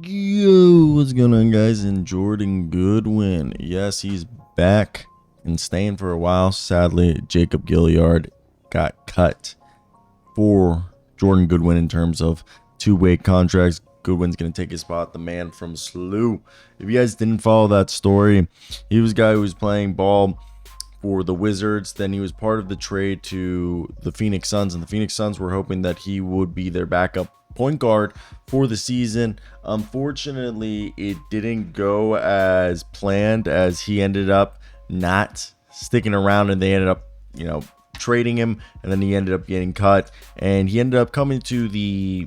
Yo, what's going on, guys? And Jordan Goodwin, yes, he's back and staying for a while. Sadly, Jacob Gilyard got cut for Jordan Goodwin in terms of two-way contracts. Goodwin's going to take his spot, the man from SLU. If you guys didn't follow that story, he was a guy who was playing ball for the Wizards. Then he was part of the trade to the Phoenix Suns, and the Phoenix Suns were hoping that he would be their backup point guard for the season. Unfortunately, it didn't go as planned, as he ended up not sticking around, and they ended up, trading him, and then he ended up getting cut, and he ended up coming to the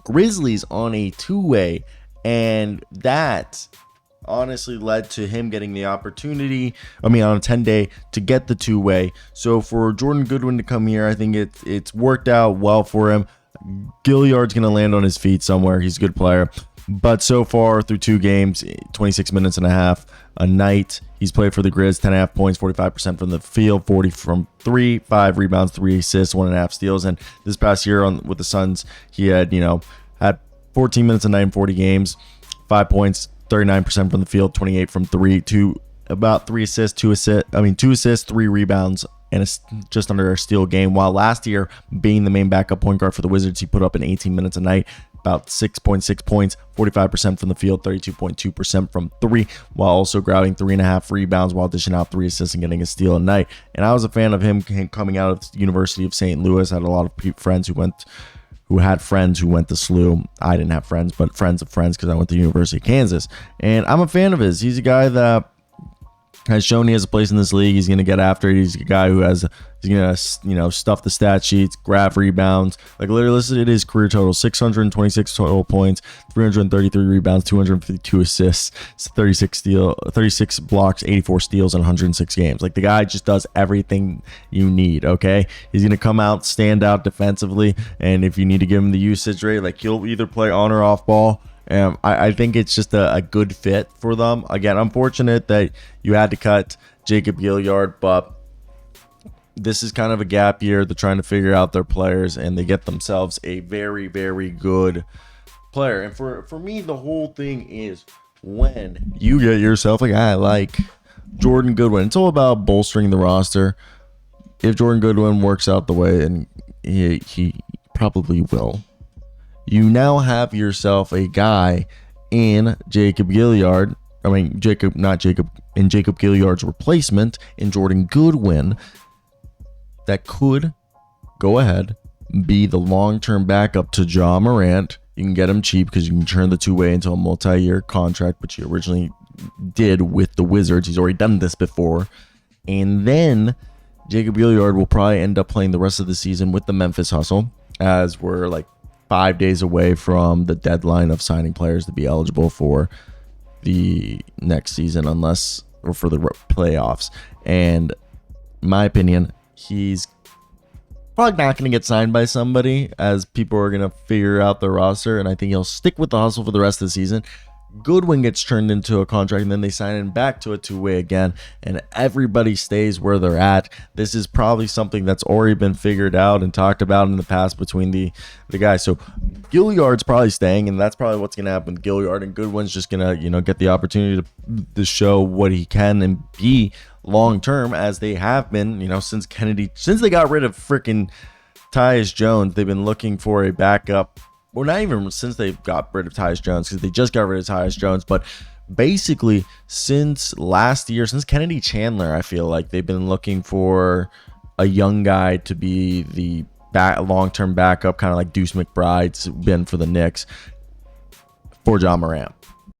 Grizzlies on a two-way, and that honestly led to him getting the opportunity, on a 10-day to get the two-way. So for Jordan Goodwin to come here, I think it's worked out well for him. Gilyard's going to land on his feet somewhere. He's a good player. But so far, through 2 games, 26 minutes and a half a night, he's played for the Grizz, 10.5 points, 45% from the field, 40 from 3, 5 rebounds, 3 assists, 1.5 steals. And this past year with the Suns, he had, had 14 minutes a night in 40 games, 5 points, 39% from the field, 28 from 3, about 3 assists, 2 assists, 3 rebounds, and it's just under a steal game. While last year, being the main backup point guard for the Wizards, he put up in 18 minutes a night, about 6.6 points, 45% from the field, 32.2% from 3, while also grabbing 3.5 rebounds while dishing out 3 assists and getting a steal a night. And I was a fan of him coming out of the University of St. Louis. I had a lot of friends who had friends who went to SLU. I didn't have friends, but friends of friends, because I went to the University of Kansas. And I'm a fan of his. He's a guy that has shown he has a place in this league. He's going to get after it. He's a guy who he's going to, stuff the stat sheets, grab rebounds. Like, literally, listen to his career total: 626 total points, 333 rebounds, 252 assists, 36 blocks, 84 steals in 106 games. Like, the guy just does everything you need, okay? He's going to come out, stand out defensively, and if you need to give him the usage rate, like, he'll either play on or off ball. I think it's just a good fit for them. Again, unfortunate that you had to cut Jacob Gilyard, but this is kind of a gap year. They're trying to figure out their players, and they get themselves a very, very good player. And for me, the whole thing is, when you get yourself a guy like Jordan Goodwin, it's all about bolstering the roster. If Jordan Goodwin works out the way, and he probably will, you now have yourself a guy in Jacob Gilyard. In Jacob Gilyard's replacement in Jordan Goodwin, that could go ahead, be the long-term backup to Ja Morant. You can get him cheap because you can turn the two-way into a multi-year contract, which he originally did with the Wizards. He's already done this before. And then Jacob Gilyard will probably end up playing the rest of the season with the Memphis Hustle, as we're like 5 days away from the deadline of signing players to be eligible for the next season, or for the playoffs. And in my opinion, he's probably not going to get signed by somebody, as people are going to figure out the roster, and I think he'll stick with the Hustle for the rest of the season. Goodwin gets turned into a contract, and then they sign him back to a two-way again, and everybody stays where they're at. This is probably something that's already been figured out and talked about in the past between the guys. So Gilyard's probably staying, and that's probably what's going to happen with Gilyard, and Goodwin's just going to, get the opportunity to show what he can and be long-term, as they have been, since they got rid of freaking Tyus Jones. They've been looking for a backup. Well, not even since they got rid of Tyus Jones, because they just got rid of Tyus Jones, but basically since last year, since Kennedy Chandler, I feel like they've been looking for a young guy to be the long-term backup, kind of like Deuce McBride's been for the Knicks, for Ja Morant.